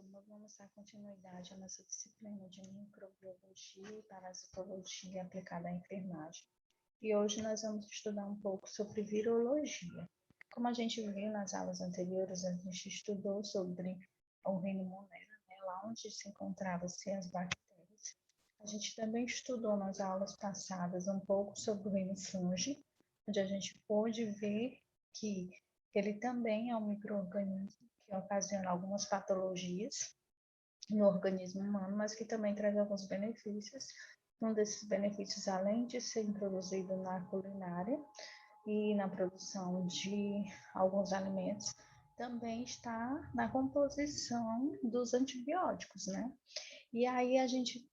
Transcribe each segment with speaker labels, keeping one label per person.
Speaker 1: turma, vamos dar continuidade à nossa disciplina de microbiologia e parasitologia aplicada à enfermagem. E hoje nós vamos estudar um pouco sobre virologia. Como a gente viu nas aulas anteriores, a gente estudou sobre o reino Monera, lá onde se encontravam-se as bactérias. A gente também estudou nas aulas passadas um pouco sobre o reino fungi, onde a gente pôde ver que ele também é um micro-organismo que ocasiona algumas patologias no organismo humano, mas que também traz alguns benefícios. Um desses benefícios, além de ser introduzido na culinária e na produção de alguns alimentos, também está na composição dos antibióticos, né? E aí a gente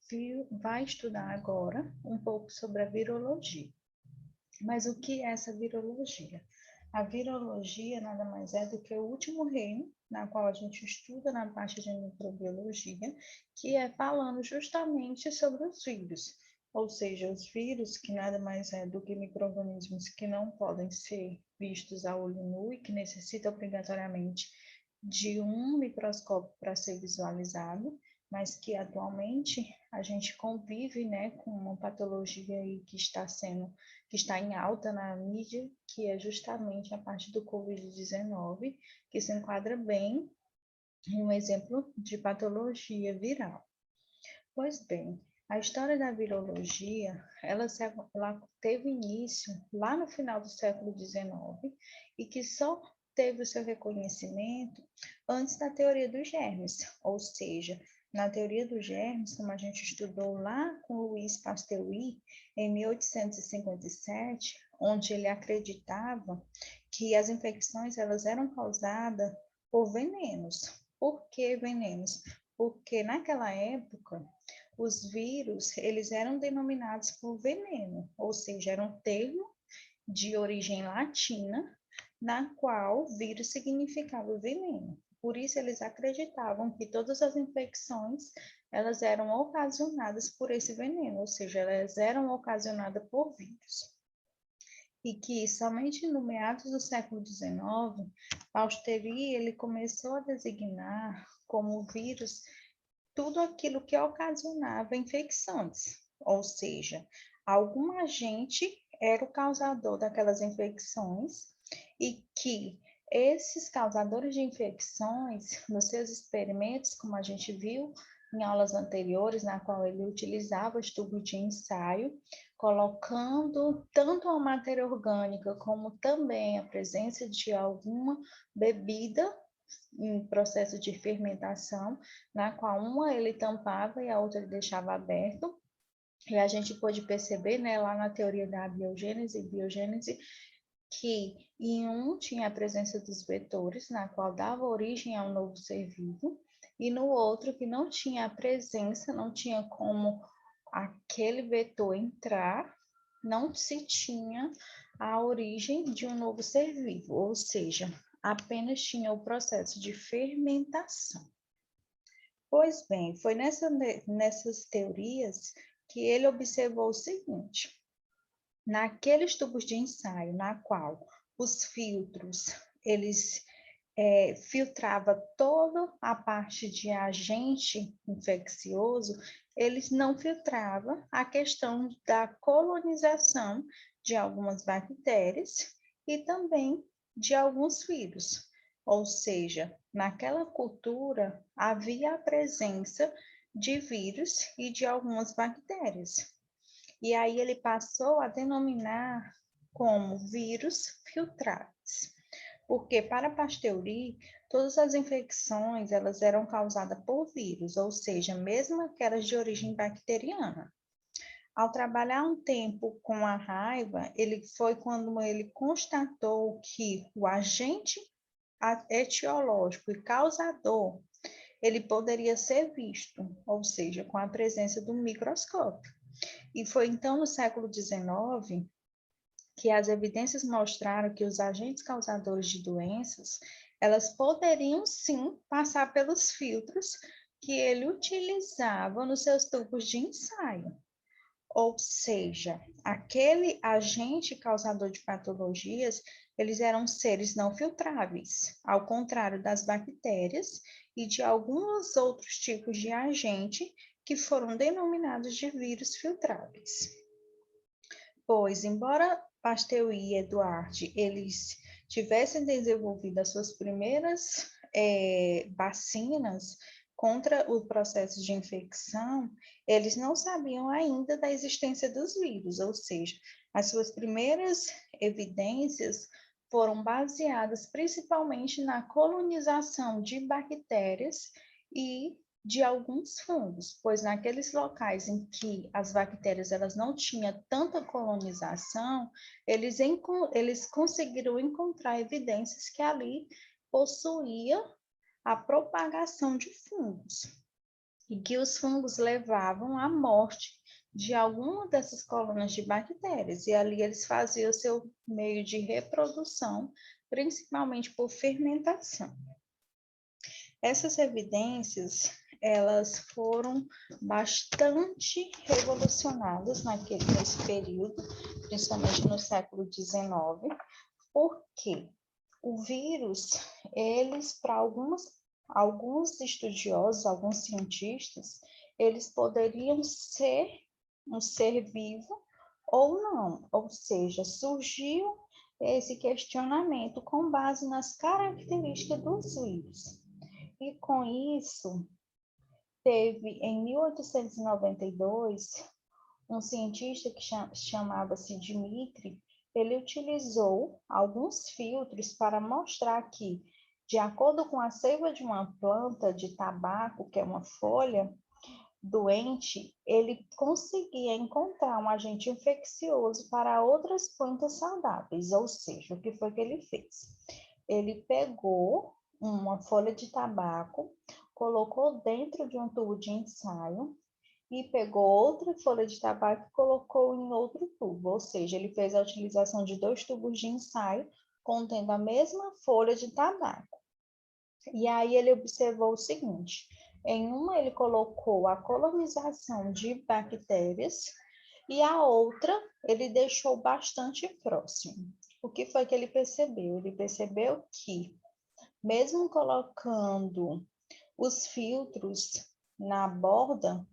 Speaker 1: vai estudar agora um pouco sobre a virologia. Mas o que é essa virologia? A virologia nada mais é do que o último reino na qual a gente estuda na parte de microbiologia, que é falando justamente sobre os vírus. Ou seja, os vírus que nada mais é do que micro-organismos que não podem ser vistos a olho nu e que necessitam obrigatoriamente de um microscópio para ser visualizado, mas que atualmente a gente convive, né, com uma patologia aí que está em alta na mídia, que é justamente a parte do Covid-19, que se enquadra bem em um exemplo de patologia viral. Pois bem, a história da virologia, ela teve início lá no final do século XIX e que só teve o seu reconhecimento antes da teoria dos germes, ou seja, na teoria dos germes, como a gente estudou lá com Louis Pasteur em 1857, onde ele acreditava que as infecções elas eram causadas por venenos. Por que venenos? Porque naquela época os vírus eles eram denominados por veneno, ou seja, era um termo de origem latina, na qual vírus significava veneno. Por isso eles acreditavam que todas as infecções elas eram ocasionadas por esse veneno, ou seja, elas eram ocasionadas por vírus. E que somente no meados do século XIX, Pasteur ele começou a designar como vírus tudo aquilo que ocasionava infecções, ou seja, algum agente era o causador daquelas infecções e que esses causadores de infecções, nos seus experimentos, como a gente viu em aulas anteriores, na qual ele utilizava os tubos de ensaio, colocando tanto a matéria orgânica como também a presença de alguma bebida em processo de fermentação, na qual uma ele tampava e a outra ele deixava aberto. E a gente pôde perceber, né, lá na teoria da biogênese, que em um tinha a presença dos vetores, na qual dava origem a um novo ser vivo, e no outro que não tinha a presença, não tinha como aquele vetor entrar, não se tinha a origem de um novo ser vivo, ou seja, apenas tinha o processo de fermentação. Pois bem, foi nessas teorias que ele observou o seguinte: naqueles tubos de ensaio, na qual os filtros, eles filtrava toda a parte de agente infeccioso, eles não filtrava a questão da colonização de algumas bactérias e também de alguns vírus. Ou seja, naquela cultura havia a presença de vírus e de algumas bactérias. E aí ele passou a denominar como vírus filtrados. Porque para Pasteur, todas as infecções elas eram causadas por vírus, ou seja, mesmo aquelas de origem bacteriana. Ao trabalhar um tempo com a raiva, foi quando ele constatou que o agente etiológico e causador, ele poderia ser visto, ou seja, com a presença do microscópio. E foi então no século XIX que as evidências mostraram que os agentes causadores de doenças, elas poderiam sim passar pelos filtros que ele utilizava nos seus tubos de ensaio. Ou seja, aquele agente causador de patologias, eles eram seres não filtráveis, ao contrário das bactérias e de alguns outros tipos de agente que foram denominados de vírus filtráveis. Pois, embora Pasteur e Edward eles tivessem desenvolvido as suas primeiras vacinas contra o processo de infecção, eles não sabiam ainda da existência dos vírus, ou seja, as suas primeiras evidências foram baseadas principalmente na colonização de bactérias e de alguns fungos, pois naqueles locais em que as bactérias elas não tinham tanta colonização, eles conseguiram encontrar evidências que ali possuía a propagação de fungos e que os fungos levavam à morte de alguma dessas colônias de bactérias, e ali eles faziam o seu meio de reprodução, principalmente por fermentação. Essas evidências, elas foram bastante revolucionadas nesse período, principalmente no século XIX, porque o vírus, eles, para alguns estudiosos, alguns cientistas, eles poderiam ser um ser vivo ou não, ou seja, surgiu esse questionamento com base nas características dos vírus. E com isso, teve em 1892, um cientista que chamava-se Dmitri, ele utilizou alguns filtros para mostrar que, de acordo com a seiva de uma planta de tabaco, que é uma folha doente, ele conseguia encontrar um agente infeccioso para outras plantas saudáveis, ou seja, o que foi que ele fez? Ele pegou uma folha de tabaco, colocou dentro de um tubo de ensaio e pegou outra folha de tabaco e colocou em outro tubo, ou seja, ele fez a utilização de 2 tubos de ensaio contendo a mesma folha de tabaco. E aí ele observou o seguinte, em uma ele colocou a colonização de bactérias e a outra ele deixou bastante próximo. O que foi que ele percebeu? Ele percebeu que, mesmo colocando os filtros na borda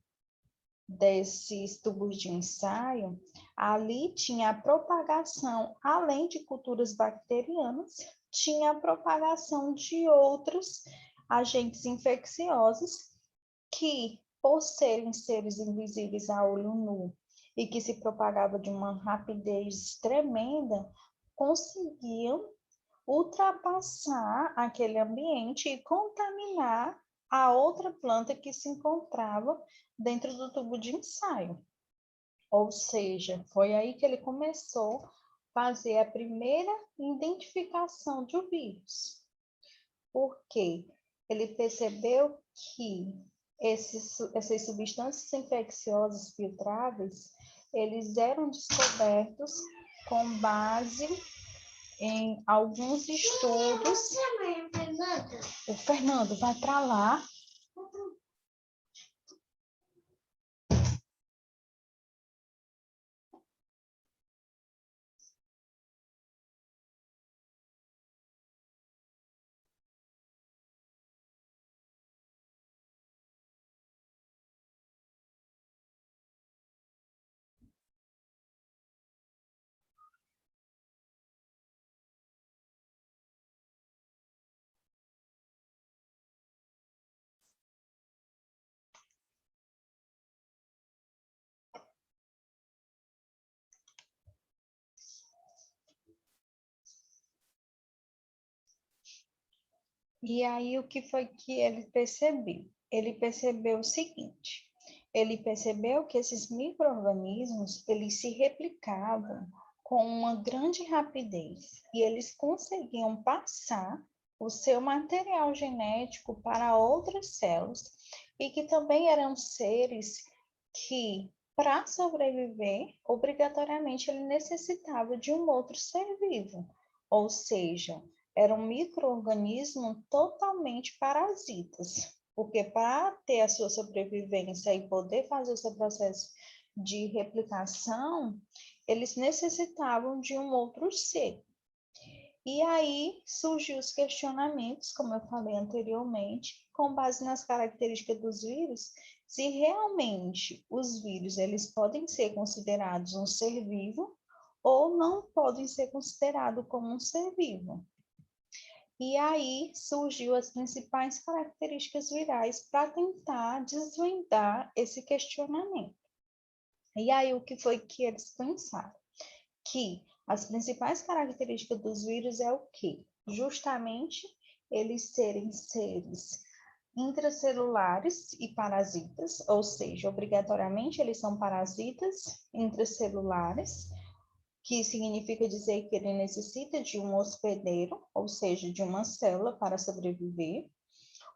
Speaker 1: desses tubos de ensaio, ali tinha a propagação, além de culturas bacterianas, tinha a propagação de outros agentes infecciosos que, por serem seres invisíveis a olho nu e que se propagava de uma rapidez tremenda, conseguiam ultrapassar aquele ambiente e contaminar a outra planta que se encontrava dentro do tubo de ensaio. Ou seja, foi aí que ele começou a fazer a primeira identificação de um vírus. Porque ele percebeu que essas substâncias infecciosas filtráveis, eles eram descobertos com base em alguns estudos. O Fernando vai para lá. E aí, o que foi que ele percebeu? Ele percebeu o seguinte, ele percebeu que esses micro-organismos, eles se replicavam com uma grande rapidez e eles conseguiam passar o seu material genético para outras células e que também eram seres que, para sobreviver, obrigatoriamente ele necessitava de um outro ser vivo, ou seja, eram micro-organismos totalmente parasitas, porque para ter a sua sobrevivência e poder fazer o seu processo de replicação, eles necessitavam de um outro ser. E aí surgiu os questionamentos, como eu falei anteriormente, com base nas características dos vírus, se realmente os vírus eles podem ser considerados um ser vivo ou não podem ser considerados como um ser vivo. E aí surgiu as principais características virais para tentar desvendar esse questionamento. E aí o que foi que eles pensaram? Que as principais características dos vírus é o quê? Justamente eles serem seres intracelulares e parasitas, ou seja, obrigatoriamente eles são parasitas intracelulares, que significa dizer que ele necessita de um hospedeiro, ou seja, de uma célula para sobreviver.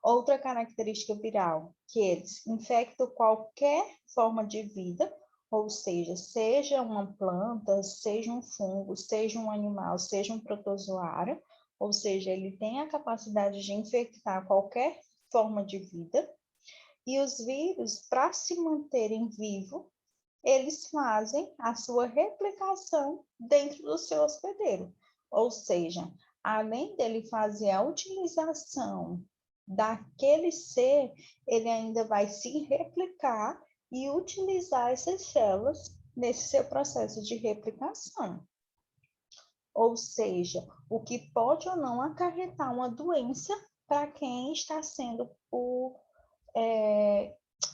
Speaker 1: Outra característica viral, que eles infectam qualquer forma de vida, ou seja uma planta, seja um fungo, seja um animal, seja um protozoário, ou seja, ele tem a capacidade de infectar qualquer forma de vida. E os vírus, para se manterem vivos, eles fazem a sua replicação dentro do seu hospedeiro. Ou seja, além dele fazer a utilização daquele ser, ele ainda vai se replicar e utilizar essas células nesse seu processo de replicação. Ou seja, o que pode ou não acarretar uma doença para quem está sendo o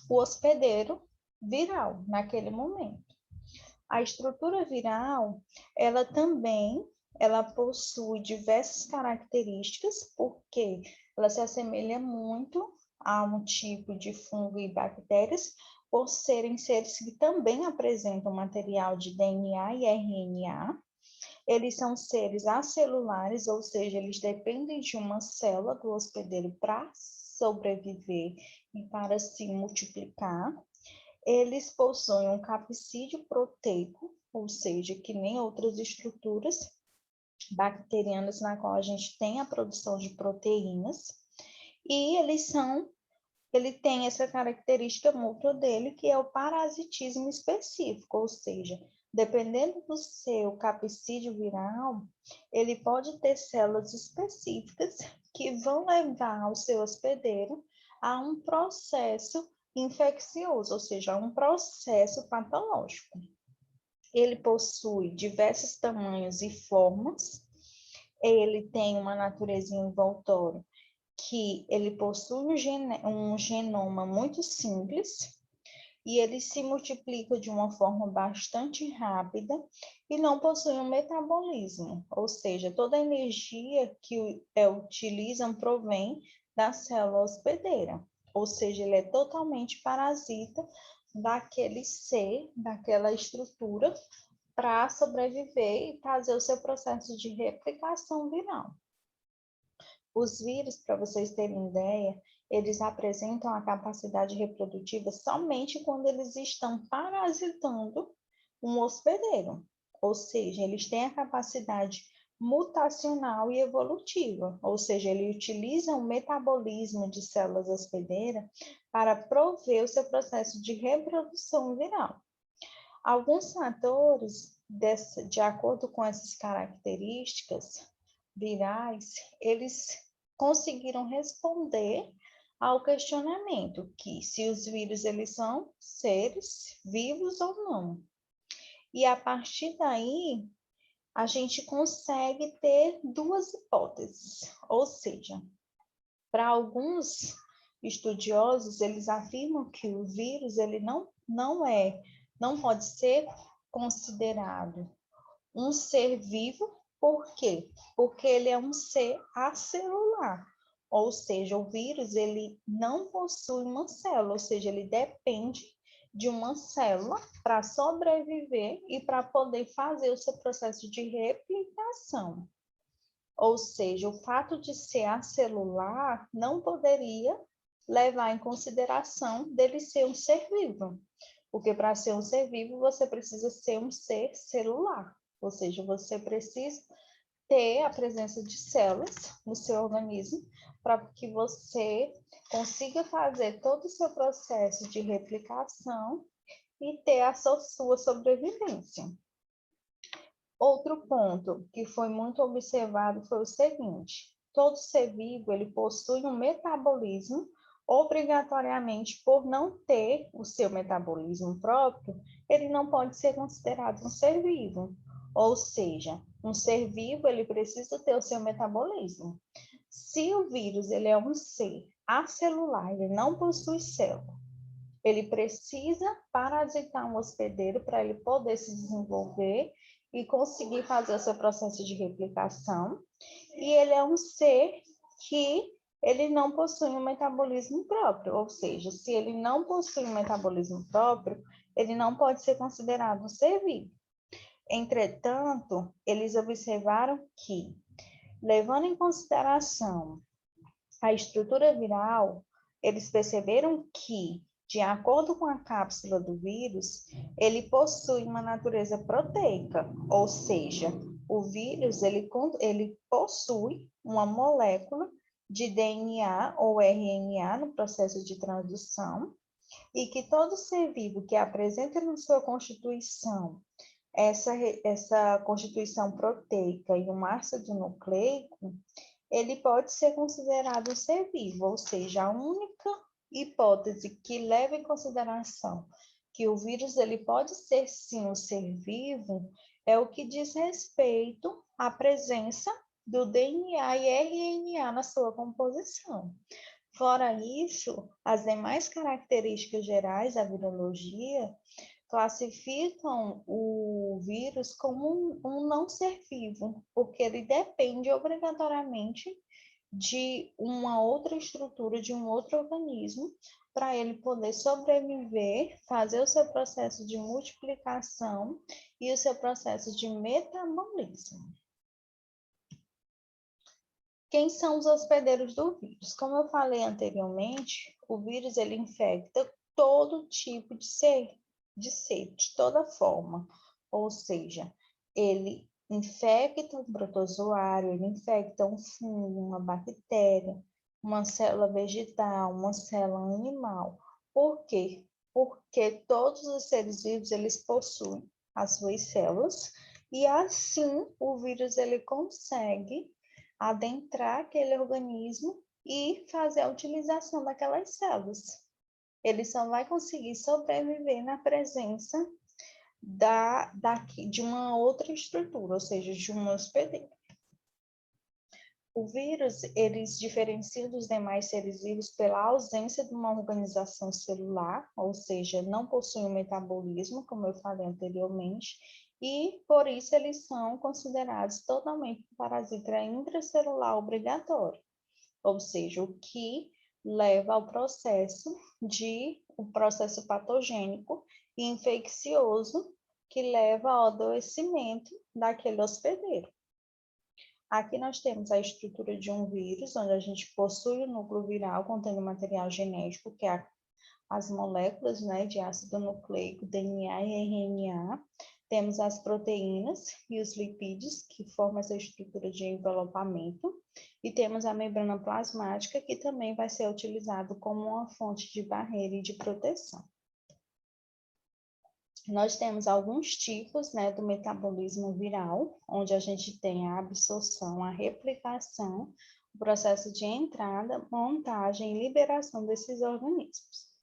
Speaker 1: hospedeiro viral naquele momento. A estrutura viral, ela possui diversas características, porque ela se assemelha muito a um tipo de fungo e bactérias, por serem seres que também apresentam material de DNA e RNA. Eles são seres acelulares, ou seja, eles dependem de uma célula do hospedeiro para sobreviver e para se multiplicar. Eles possuem um capsídeo proteico, ou seja, que nem outras estruturas bacterianas na qual a gente tem a produção de proteínas, e ele tem essa característica mútua dele, que é o parasitismo específico, ou seja, dependendo do seu capsídeo viral, ele pode ter células específicas que vão levar o seu hospedeiro a um processo infeccioso, ou seja, um processo patológico. Ele possui diversos tamanhos e formas, ele tem uma natureza envoltória que ele possui um genoma muito simples e ele se multiplica de uma forma bastante rápida e não possui um metabolismo, ou seja, toda a energia que utilizam provém da célula hospedeira, ou seja, ele é totalmente parasita daquele ser, daquela estrutura, para sobreviver e fazer o seu processo de replicação viral. Os vírus, para vocês terem ideia, eles apresentam a capacidade reprodutiva somente quando eles estão parasitando um hospedeiro, ou seja, eles têm a capacidade mutacional e evolutiva, ou seja, ele utiliza o metabolismo de células hospedeiras para prover o seu processo de reprodução viral. Alguns fatores, de acordo com essas características virais, eles conseguiram responder ao questionamento que se os vírus eles são seres vivos ou não. E a partir daí, a gente consegue ter duas hipóteses, ou seja, para alguns estudiosos, eles afirmam que o vírus ele não pode ser considerado um ser vivo. Por quê? Porque ele é um ser acelular, ou seja, o vírus ele não possui uma célula, ou seja, ele depende de uma célula para sobreviver e para poder fazer o seu processo de replicação. Ou seja, o fato de ser acelular não poderia levar em consideração dele ser um ser vivo, porque para ser um ser vivo você precisa ser um ser celular, ou seja, você precisa ter a presença de células no seu organismo para que você consiga fazer todo o seu processo de replicação e ter a sua sobrevivência. Outro ponto que foi muito observado foi o seguinte: todo ser vivo ele possui um metabolismo, obrigatoriamente por não ter o seu metabolismo próprio, ele não pode ser considerado um ser vivo. Ou seja, um ser vivo ele precisa ter o seu metabolismo. Se o vírus ele é um ser acelular, ele não possui célula, ele precisa parasitar um hospedeiro para ele poder se desenvolver e conseguir fazer o seu processo de replicação. E ele é um ser que ele não possui um metabolismo próprio, ou seja, se ele não possui um metabolismo próprio, ele não pode ser considerado um ser vivo. Entretanto, eles observaram que, levando em consideração a estrutura viral, eles perceberam que, de acordo com a cápsula do vírus, ele possui uma natureza proteica, ou seja, o vírus ele possui uma molécula de DNA ou RNA no processo de transição, e que todo ser vivo que apresenta na sua constituição essa constituição proteica e um ácido nucleico, ele pode ser considerado um ser vivo, ou seja, a única hipótese que leva em consideração que o vírus ele pode ser sim um ser vivo é o que diz respeito à presença do DNA e RNA na sua composição. Fora isso, as demais características gerais da virologia classificam o vírus como um não ser vivo, porque ele depende obrigatoriamente de uma outra estrutura, de um outro organismo, para ele poder sobreviver, fazer o seu processo de multiplicação e o seu processo de metabolismo. Quem são os hospedeiros do vírus? Como eu falei anteriormente, o vírus ele infecta todo tipo de toda forma. Ou seja, ele infecta um protozoário, ele infecta um fungo, uma bactéria, uma célula vegetal, uma célula animal. Por quê? Porque todos os seres vivos eles possuem as suas células e assim o vírus ele consegue adentrar aquele organismo e fazer a utilização daquelas células. Ele só vai conseguir sobreviver na presença de uma outra estrutura, ou seja, de um hospedeiro. O vírus, eles diferenciam dos demais seres vivos pela ausência de uma organização celular, ou seja, não possuem um metabolismo, como eu falei anteriormente, e por isso eles são considerados totalmente um parasita intracelular obrigatório, ou seja, o que leva ao processo patogênico e infeccioso que leva ao adoecimento daquele hospedeiro. Aqui nós temos a estrutura de um vírus, onde a gente possui o núcleo viral contendo material genético, que é as moléculas, né, de ácido nucleico, DNA e RNA. Temos as proteínas e os lipídios, que formam essa estrutura de envelopamento. E temos a membrana plasmática, que também vai ser utilizado como uma fonte de barreira e de proteção. Nós temos alguns tipos, né, do metabolismo viral, onde a gente tem a absorção, a replicação, o processo de entrada, montagem e liberação desses organismos.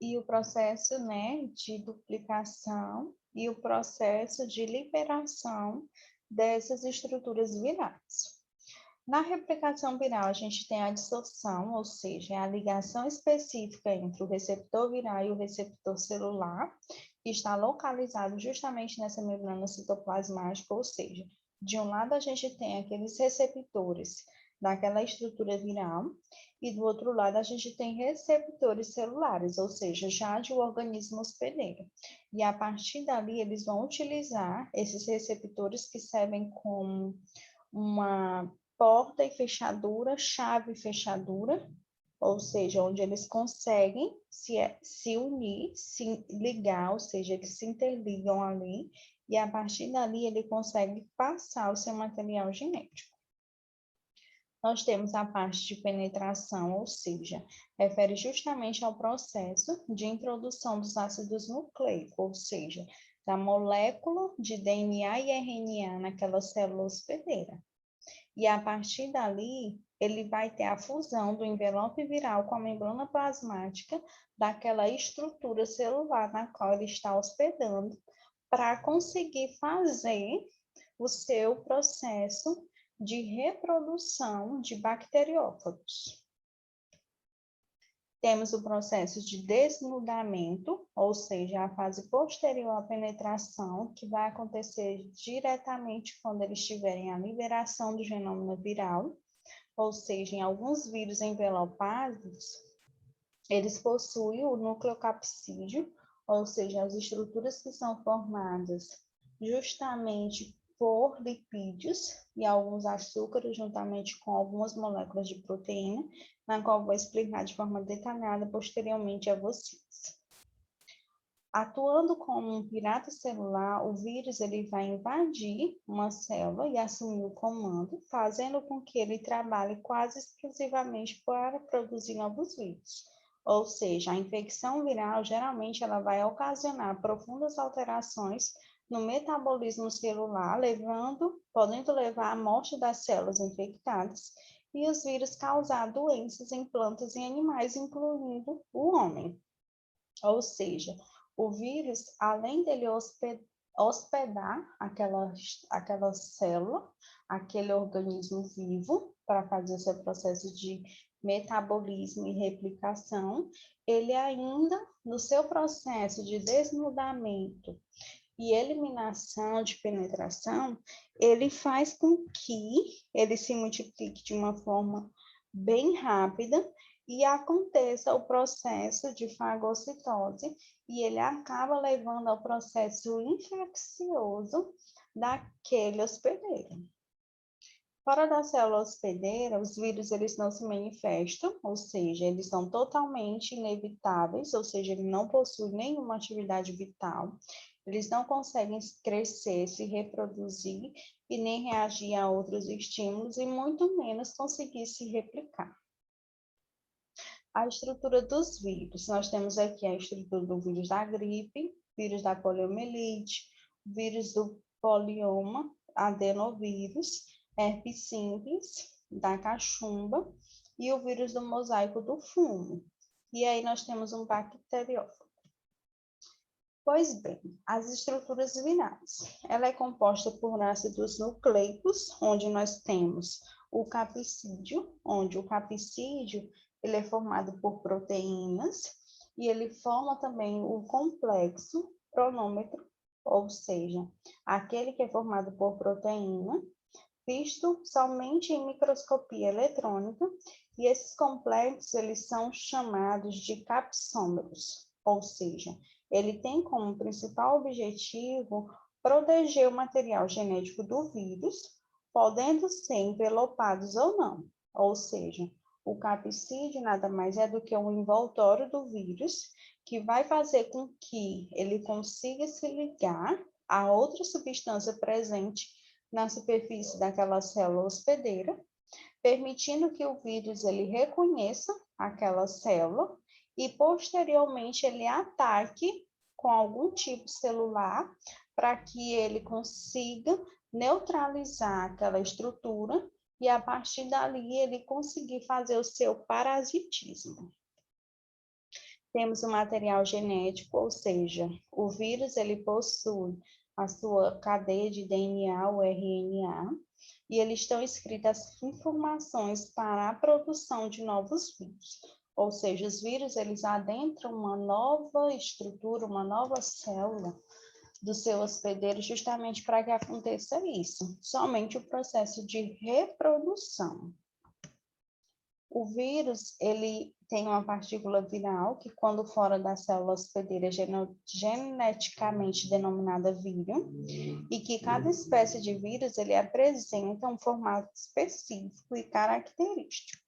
Speaker 1: e o processo, né, de duplicação e o processo de liberação dessas estruturas virais. Na replicação viral, a gente tem a dissorção, ou seja, a ligação específica entre o receptor viral e o receptor celular, que está localizado justamente nessa membrana citoplasmática, ou seja, de um lado a gente tem aqueles receptores daquela estrutura viral, e do outro lado a gente tem receptores celulares, ou seja, já de um organismo hospedeiro. E a partir dali eles vão utilizar esses receptores que servem como uma porta e fechadura, chave e fechadura, ou seja, onde eles conseguem se unir, se ligar, ou seja, eles se interligam ali, e a partir dali ele consegue passar o seu material genético. Nós temos a parte de penetração, ou seja, refere justamente ao processo de introdução dos ácidos nucleicos, ou seja, da molécula de DNA e RNA naquela célula hospedeira. E a partir dali, ele vai ter a fusão do envelope viral com a membrana plasmática daquela estrutura celular na qual ele está hospedando, para conseguir fazer o seu processo de reprodução de bacteriófagos. Temos o processo de desnudamento, ou seja, a fase posterior à penetração, que vai acontecer diretamente quando eles tiverem a liberação do genoma viral, ou seja, em alguns vírus envelopados, eles possuem o nucleocapsídeo, ou seja, as estruturas que são formadas justamente por lipídios e alguns açúcares, juntamente com algumas moléculas de proteína, na qual vou explicar de forma detalhada posteriormente a vocês. Atuando como um pirata celular, o vírus ele vai invadir uma célula e assumir o comando, fazendo com que ele trabalhe quase exclusivamente para produzir novos vírus. Ou seja, a infecção viral geralmente ela vai ocasionar profundas alterações no metabolismo celular, podendo levar à morte das células infectadas, e os vírus causar doenças em plantas e animais, incluindo o homem. Ou seja, o vírus, além dele hospedar aquela célula, aquele organismo vivo, para fazer o seu processo de metabolismo e replicação, ele ainda, no seu processo de desnudamento e eliminação de penetração, ele faz com que ele se multiplique de uma forma bem rápida e aconteça o processo de fagocitose, e ele acaba levando ao processo infeccioso daquele hospedeiro. Fora da célula hospedeira, os vírus eles não se manifestam, ou seja, eles são totalmente inevitáveis, ou seja, ele não possui nenhuma atividade vital, eles não conseguem crescer, se reproduzir e nem reagir a outros estímulos e muito menos conseguir se replicar. A estrutura dos vírus. Nós temos aqui a estrutura do vírus da gripe, vírus da poliomielite, vírus do polioma, adenovírus, herpes simples, da cachumba e o vírus do mosaico do fungo. E aí nós temos um bacteriófago. Pois bem, as estruturas virais. Ela é composta por ácidos nucleicos, onde nós temos o capsídeo, onde o capsídeo ele é formado por proteínas, e ele forma também o complexo cronômetro, ou seja, aquele que é formado por proteína, visto somente em microscopia eletrônica, e esses complexos eles são chamados de capsômeros, ou seja, ele tem como principal objetivo proteger o material genético do vírus, podendo ser envelopados ou não, ou seja, o capsídeo nada mais é do que um envoltório do vírus, que vai fazer com que ele consiga se ligar a outra substância presente na superfície daquela célula hospedeira, permitindo que o vírus ele reconheça aquela célula e posteriormente ele ataque com algum tipo celular para que ele consiga neutralizar aquela estrutura e a partir dali ele conseguir fazer o seu parasitismo. Temos o material genético, ou seja, o vírus ele possui a sua cadeia de DNA, o RNA, e eles estão escritas as informações para a produção de novos vírus. Ou seja, os vírus eles adentram uma nova estrutura, uma nova célula do seu hospedeiro justamente para que aconteça isso, somente o processo de reprodução. O vírus, ele tem uma partícula viral que, quando fora da célula hospedeira, é geneticamente denominada vírus, e que cada espécie de vírus, ele apresenta um formato específico e característico.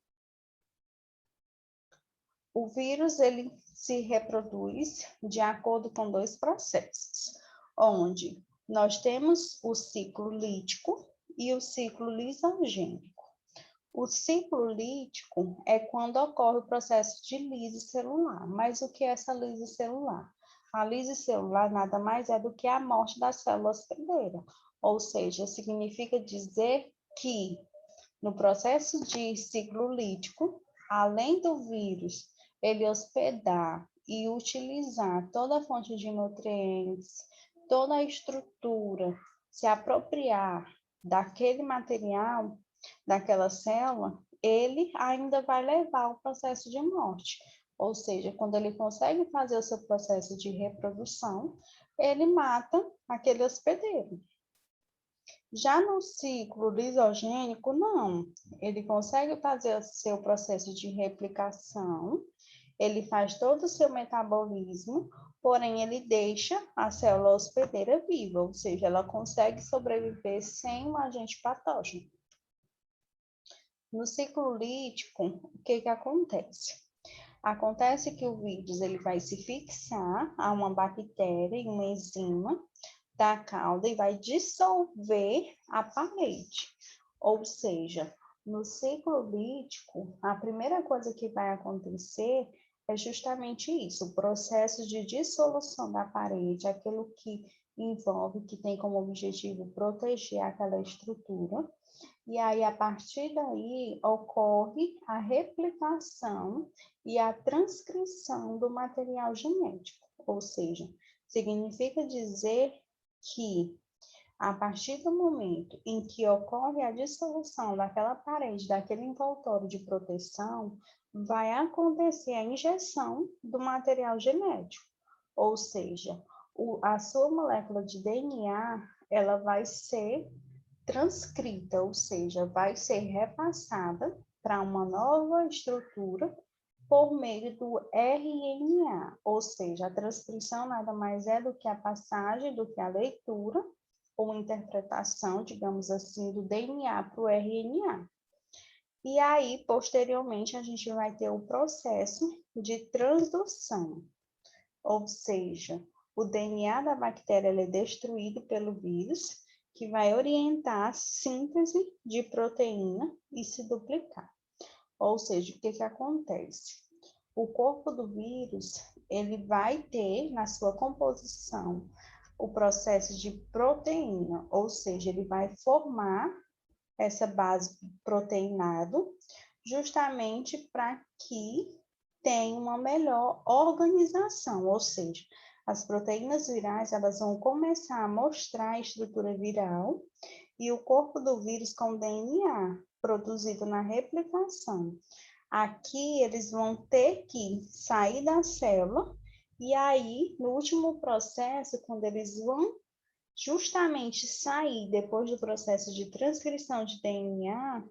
Speaker 1: O vírus, ele se reproduz de acordo com dois processos, onde nós temos o ciclo lítico e o ciclo lisogênico. O ciclo lítico é quando ocorre o processo de lise celular. Mas o que é essa lise celular? A lise celular nada mais é do que a morte da célula hospedeira. Ou seja, significa dizer que no processo de ciclo lítico, além do vírus ele hospedar e utilizar toda a fonte de nutrientes, toda a estrutura, se apropriar daquele material, daquela célula, ele ainda vai levar ao processo de morte. Ou seja, quando ele consegue fazer o seu processo de reprodução, ele mata aquele hospedeiro. Já no ciclo lisogênico, não. Ele consegue fazer o seu processo de replicação, ele faz todo o seu metabolismo, porém ele deixa a célula hospedeira viva, ou seja, ela consegue sobreviver sem um agente patógeno. No ciclo lítico, o que acontece? Acontece que o vírus ele vai se fixar a uma bactéria e uma enzima da cauda e vai dissolver a parede. Ou seja, no ciclo lítico, a primeira coisa que vai acontecer é justamente isso, o processo de dissolução da parede, aquilo que envolve, que tem como objetivo proteger aquela estrutura. E aí, a partir daí, ocorre a replicação e a transcrição do material genético. Ou seja, significa dizer que, a partir do momento em que ocorre a dissolução daquela parede, daquele envoltório de proteção, vai acontecer a injeção do material genético. Ou seja, a sua molécula de DNA, ela vai ser transcrita, ou seja, vai ser repassada para uma nova estrutura por meio do RNA, ou seja, a transcrição nada mais é do que a passagem, do que a leitura ou interpretação, digamos assim, do DNA para o RNA. E aí, posteriormente, a gente vai ter o processo de transdução, ou seja, o DNA da bactéria é destruído pelo vírus, que vai orientar a síntese de proteína e se duplicar. Ou seja, o que acontece? O corpo do vírus, ele vai ter na sua composição o processo de proteína, ou seja, ele vai formar essa base proteinado justamente para que tenha uma melhor organização, ou seja, as proteínas virais, elas vão começar a mostrar a estrutura viral e o corpo do vírus com DNA produzido na replicação. Aqui eles vão ter que sair da célula e aí, no último processo, quando eles vão justamente sair depois do processo de transcrição de DNA,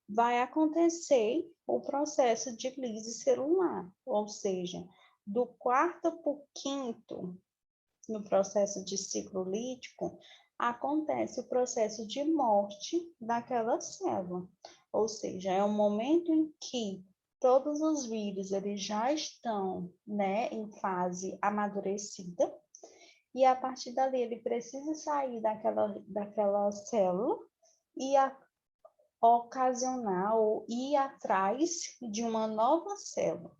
Speaker 1: vai acontecer o processo de lise celular, ou seja, do quarto para o quinto, no processo de ciclo lítico, acontece o processo de morte daquela célula. Ou seja, é o momento em que todos os vírus eles já estão, né, em fase amadurecida, e a partir dali ele precisa sair daquela célula e ocasionar ou ir atrás de uma nova célula,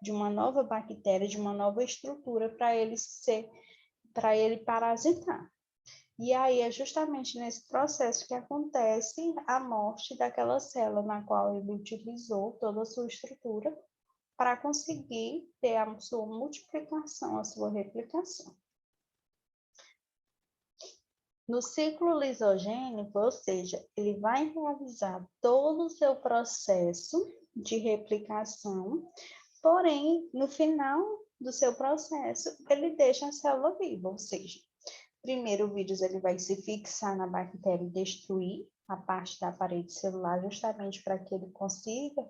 Speaker 1: de uma nova bactéria, de uma nova estrutura para ele parasitar. E aí é justamente nesse processo que acontece a morte daquela célula na qual ele utilizou toda a sua estrutura para conseguir ter a sua multiplicação, a sua replicação. No ciclo lisogênico, ou seja, ele vai realizar todo o seu processo de replicação, porém, no final do seu processo, ele deixa a célula viva, ou seja, primeiro o vírus ele vai se fixar na bactéria e destruir a parte da parede celular, justamente para que ele consiga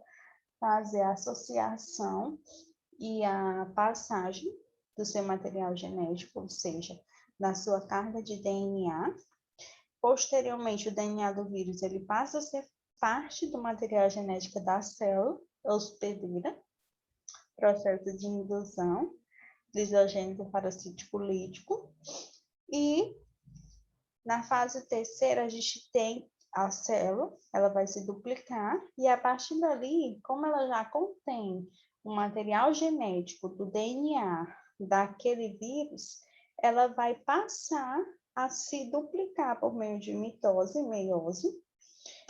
Speaker 1: fazer a associação e a passagem do seu material genético, ou seja, da sua carga de DNA. Posteriormente, o DNA do vírus ele passa a ser parte do material genético da célula hospedeira, processo de indução, lisogênico parasítico lítico. E na fase terceira, a gente tem a célula, ela vai se duplicar, e a partir dali, como ela já contém o material genético do DNA daquele vírus, ela vai passar a se duplicar por meio de mitose e meiose,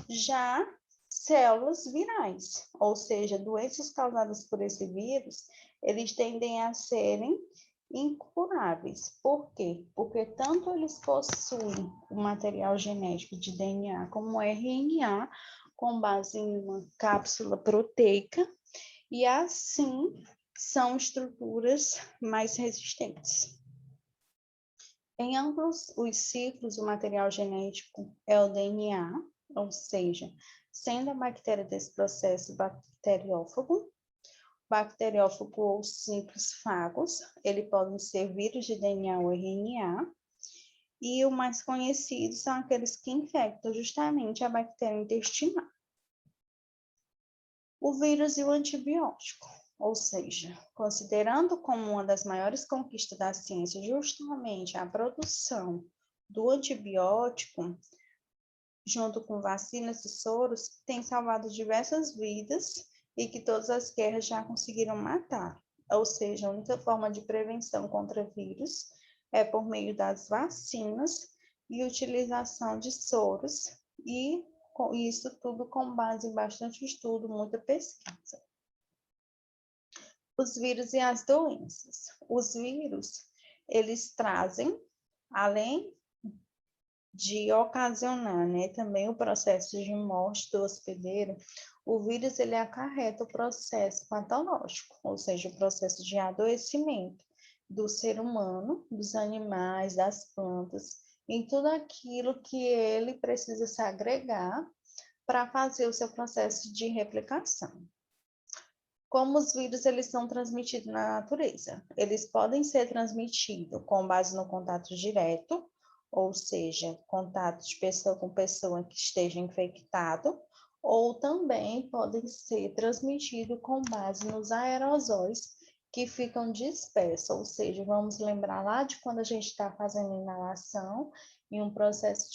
Speaker 1: já células virais, ou seja, doenças causadas por esse vírus, eles tendem a serem incuráveis. Por quê? Porque tanto eles possuem o material genético de DNA como RNA, com base em uma cápsula proteica, e assim são estruturas mais resistentes. Em ambos os ciclos, o material genético é o DNA, ou seja, sendo a bactéria desse processo bacteriófago, ou simples fagos, ele podem ser vírus de DNA ou RNA, e o mais conhecido são aqueles que infectam justamente a bactéria intestinal. O vírus e o antibiótico, ou seja, considerando como uma das maiores conquistas da ciência justamente a produção do antibiótico, junto com vacinas e soros, tem salvado diversas vidas e que todas as guerras já conseguiram matar. Ou seja, a única forma de prevenção contra vírus é por meio das vacinas e utilização de soros, e isso tudo com base em bastante estudo, muita pesquisa. Os vírus e as doenças. Os vírus, eles trazem, além de ocasionar, também o processo de morte do hospedeiro, o vírus ele acarreta o processo patológico, ou seja, o processo de adoecimento do ser humano, dos animais, das plantas, em tudo aquilo que ele precisa se agregar para fazer o seu processo de replicação. Como os vírus eles são transmitidos na natureza? Eles podem ser transmitidos com base no contato direto, ou seja, contato de pessoa com pessoa que esteja infectado, ou também podem ser transmitidos com base nos aerosóis que ficam dispersos, ou seja, vamos lembrar lá de quando a gente está fazendo inalação em um processo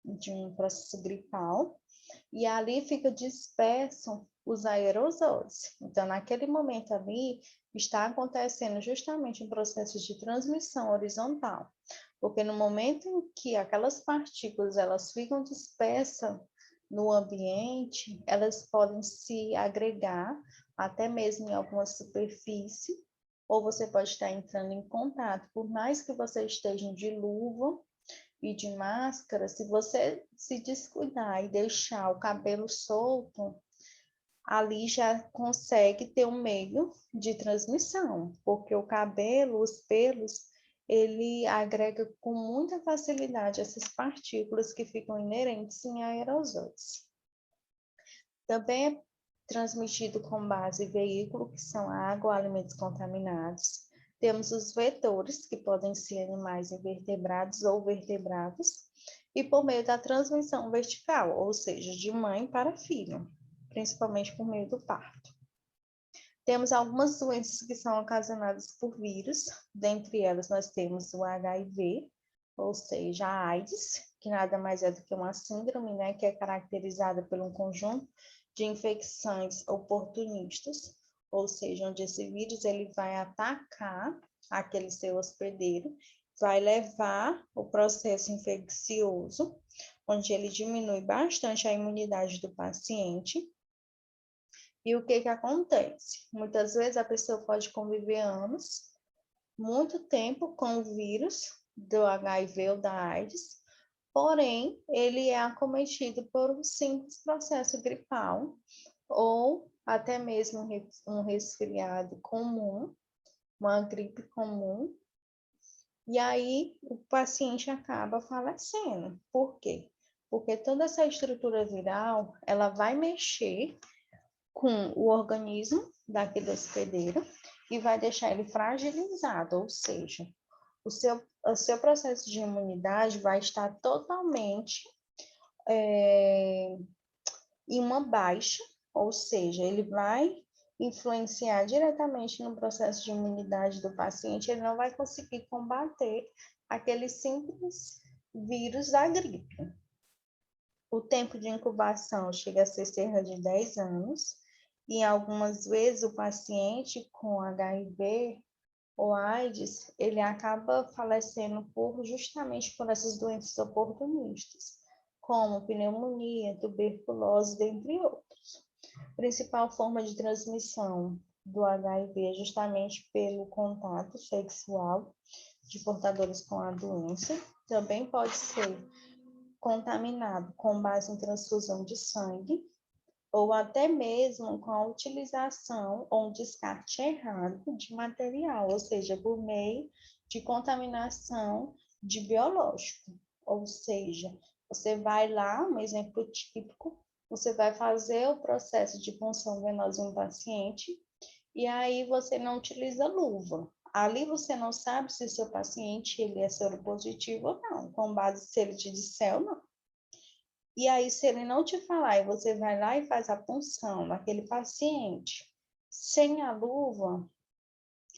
Speaker 1: de um processo gripal, e ali fica disperso os aerosóis. Então, naquele momento ali, está acontecendo justamente um processo de transmissão horizontal, porque no momento em que aquelas partículas elas ficam dispersas no ambiente, elas podem se agregar até mesmo em alguma superfície, ou você pode estar entrando em contato, por mais que você esteja de luva e de máscara, se você se descuidar e deixar o cabelo solto, ali já consegue ter um meio de transmissão, porque o cabelo, os pelos, ele agrega com muita facilidade essas partículas que ficam inerentes em aerosóis. Também é transmitido com base em veículo, que são água, alimentos contaminados. Temos os vetores, que podem ser animais invertebrados ou vertebrados, e por meio da transmissão vertical, ou seja, de mãe para filho, principalmente por meio do parto. Temos algumas doenças que são ocasionadas por vírus, dentre elas nós temos o HIV, ou seja, a AIDS, que nada mais é do que uma síndrome, que é caracterizada por um conjunto de infecções oportunistas, ou seja, onde esse vírus ele vai atacar aquele seu hospedeiro, vai levar o processo infeccioso, onde ele diminui bastante a imunidade do paciente, E o que que acontece? Muitas vezes a pessoa pode conviver anos, muito tempo com o vírus do HIV ou da AIDS, porém, ele é acometido por um simples processo gripal ou até mesmo um resfriado comum, uma gripe comum, e aí o paciente acaba falecendo. Por quê? Porque toda essa estrutura viral, ela vai mexer com o organismo daquele hospedeiro e vai deixar ele fragilizado, ou seja, o seu processo de imunidade vai estar totalmente em uma baixa, ou seja, ele vai influenciar diretamente no processo de imunidade do paciente, ele não vai conseguir combater aquele simples vírus da gripe. O tempo de incubação chega a ser cerca de 10 anos, e algumas vezes o paciente com HIV ou AIDS, ele acaba falecendo justamente por essas doenças oportunistas, como pneumonia, tuberculose, dentre outros. A principal forma de transmissão do HIV é justamente pelo contato sexual de portadores com a doença. Também pode ser contaminado com base em transfusão de sangue, ou até mesmo com a utilização ou um descarte errado de material, ou seja, por meio de contaminação de biológico. Ou seja, você vai lá, um exemplo típico, você vai fazer o processo de punção venosa em um paciente e aí você não utiliza luva. Ali você não sabe se o seu paciente ele é soropositivo ou não, com base se ele te disser ou não. E aí, se ele não te falar e você vai lá e faz a punção naquele paciente sem a luva,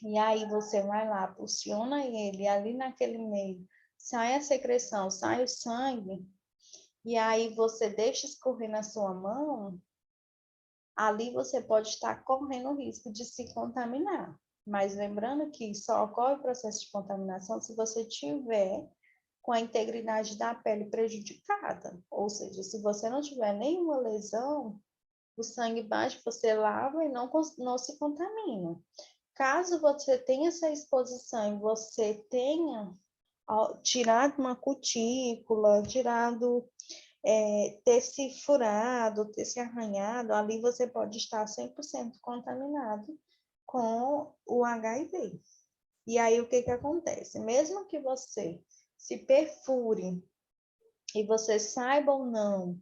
Speaker 1: e aí você vai lá, pulsiona ele, ali naquele meio, sai a secreção, sai o sangue, e aí você deixa escorrer na sua mão, ali você pode estar correndo o risco de se contaminar. Mas lembrando que só ocorre o processo de contaminação se você tiver com a integridade da pele prejudicada. Ou seja, se você não tiver nenhuma lesão, o sangue bate, você lava e não se contamina. Caso você tenha essa exposição e você tenha tirado uma cutícula, ter se furado, ter se arranhado, ali você pode estar 100% contaminado com o HIV. E aí, o que que acontece? Mesmo que você se perfure e você saiba ou não,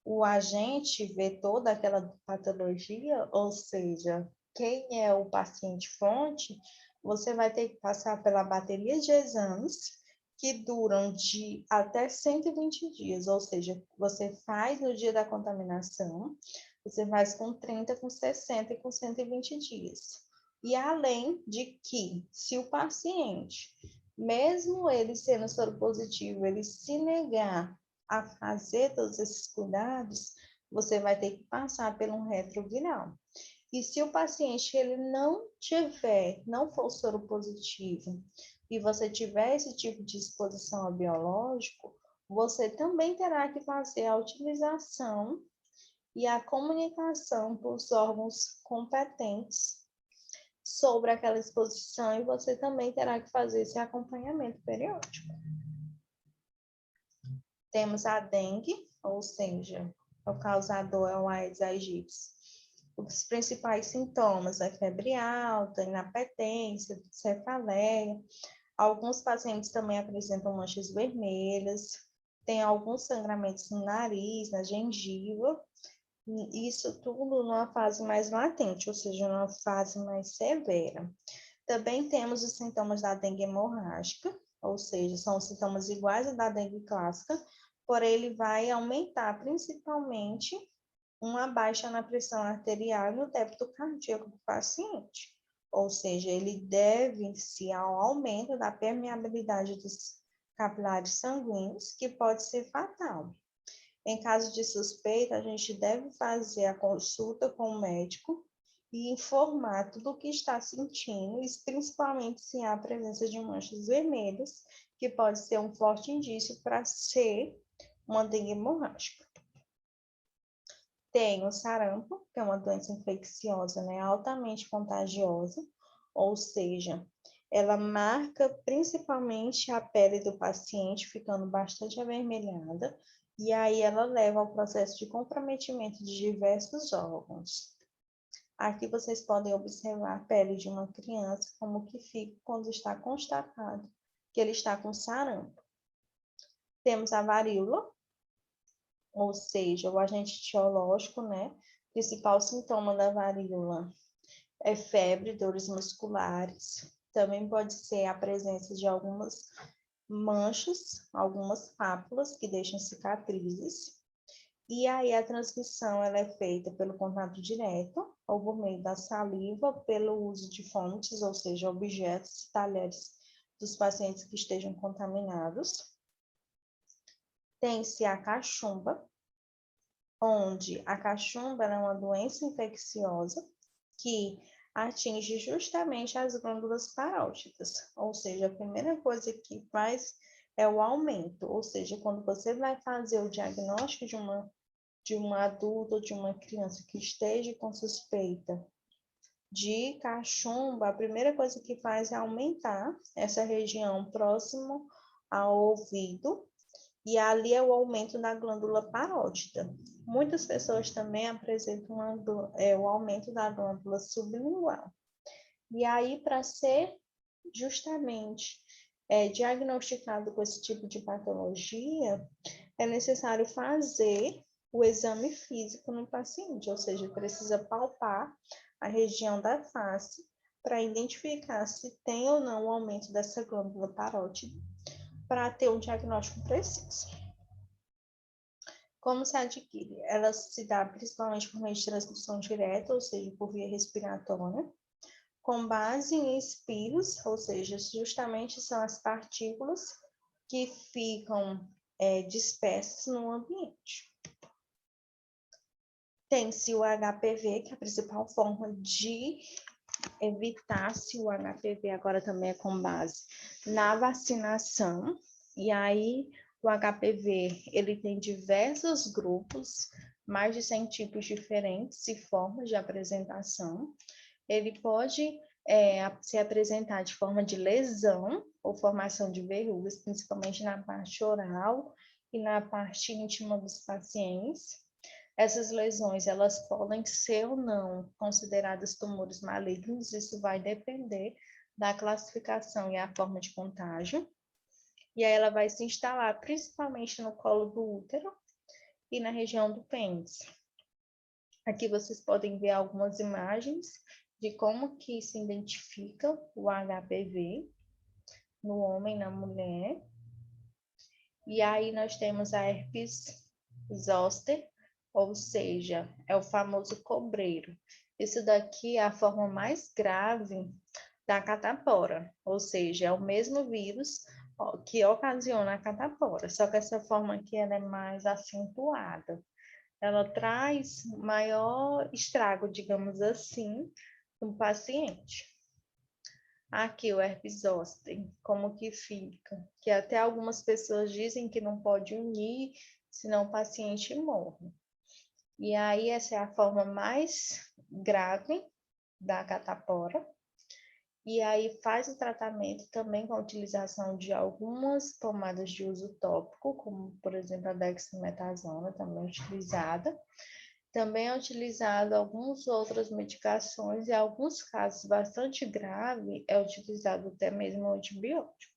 Speaker 1: o agente vê toda aquela patologia, ou seja, quem é o paciente fonte, você vai ter que passar pela bateria de exames que duram de até 120 dias, ou seja, você faz no dia da contaminação, você faz com 30, com 60 e com 120 dias. E além de que, se o paciente, mesmo ele sendo soropositivo, ele se negar a fazer todos esses cuidados, você vai ter que passar por um retroviral. E se o paciente ele não for soropositivo, e você tiver esse tipo de exposição a biológico, você também terá que fazer a utilização e a comunicação para os órgãos competentes sobre aquela exposição, e você também terá que fazer esse acompanhamento periódico. Temos a dengue, ou seja, o causador é o Aedes aegypti. Os principais sintomas é febre alta, inapetência, cefaleia. Alguns pacientes também apresentam manchas vermelhas, tem alguns sangramentos no nariz, na gengiva. Isso tudo numa fase mais latente, ou seja, numa fase mais severa. Também temos os sintomas da dengue hemorrágica, ou seja, são os sintomas iguais à da dengue clássica, porém ele vai aumentar principalmente uma baixa na pressão arterial e no débito cardíaco do paciente. Ou seja, ele deve-se ao aumento da permeabilidade dos capilares sanguíneos, que pode ser fatal. Em caso de suspeita, a gente deve fazer a consulta com o médico e informar tudo o que está sentindo, e principalmente se há presença de manchas vermelhas, que pode ser um forte indício para ser uma dengue hemorrágica. Tem o sarampo, que é uma doença infecciosa, né, altamente contagiosa, ou seja, ela marca principalmente a pele do paciente, ficando bastante avermelhada, e aí ela leva ao processo de comprometimento de diversos órgãos. Aqui vocês podem observar a pele de uma criança, como que fica quando está constatado que ele está com sarampo. Temos a varíola, ou seja, o agente etiológico, né? O principal sintoma da varíola é febre, dores musculares. Também pode ser a presença de algumas manchas, algumas pápulas que deixam cicatrizes. E aí a transmissão ela é feita pelo contato direto, ou por meio da saliva, pelo uso de fontes, ou seja, objetos, talheres dos pacientes que estejam contaminados. Tem-se a cachumba, onde a cachumba é uma doença infecciosa que atinge justamente as glândulas parótidas, ou seja, a primeira coisa que faz é o aumento, ou seja, quando você vai fazer o diagnóstico de uma adulta ou de uma criança que esteja com suspeita de cachumba, a primeira coisa que faz é aumentar essa região próximo ao ouvido, e ali é o aumento da glândula parótida. Muitas pessoas também apresentam o aumento da glândula sublingual. E aí, para ser justamente diagnosticado com esse tipo de patologia, é necessário fazer o exame físico no paciente, ou seja, precisa palpar a região da face para identificar se tem ou não o aumento dessa glândula parótida, para ter um diagnóstico preciso. Como se adquire? Ela se dá principalmente por meio de transmissão direta, ou seja, por via respiratória, com base em espiros, ou seja, justamente são as partículas que ficam dispersas no ambiente. Tem-se o HPV, que é a principal forma de evitar-se o HPV, agora também é com base na vacinação, e aí o HPV, ele tem diversos grupos, mais de 100 tipos diferentes e formas de apresentação. Ele pode se apresentar de forma de lesão ou formação de verrugas, principalmente na parte oral e na parte íntima dos pacientes. Essas lesões, elas podem ser ou não consideradas tumores malignos, isso vai depender da classificação e a forma de contágio. E aí ela vai se instalar principalmente no colo do útero e na região do pênis. Aqui vocês podem ver algumas imagens de como que se identifica o HPV no homem e na mulher. E aí nós temos a herpes zoster, ou seja, é o famoso cobreiro. Isso daqui é a forma mais grave da catapora, ou seja, é o mesmo vírus que ocasiona a catapora, só que essa forma aqui ela é mais acentuada. Ela traz maior estrago, digamos assim, no paciente. Aqui o herpes zoster, como que fica? Que até algumas pessoas dizem que não pode unir, senão o paciente morre. E aí essa é a forma mais grave da catapora. E aí faz o tratamento também com a utilização de algumas pomadas de uso tópico, como por exemplo a dexametasona, também utilizada. Também é utilizado algumas outras medicações e em alguns casos bastante graves é utilizado até mesmo o antibiótico.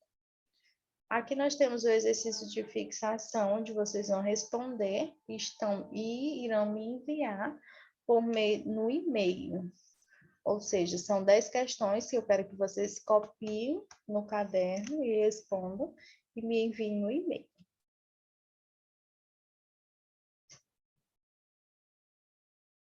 Speaker 1: Aqui nós temos o exercício de fixação, onde vocês vão responder e irão me enviar no e-mail. Ou seja, são 10 questões que eu quero que vocês copiem no caderno e respondam e me enviem no e-mail.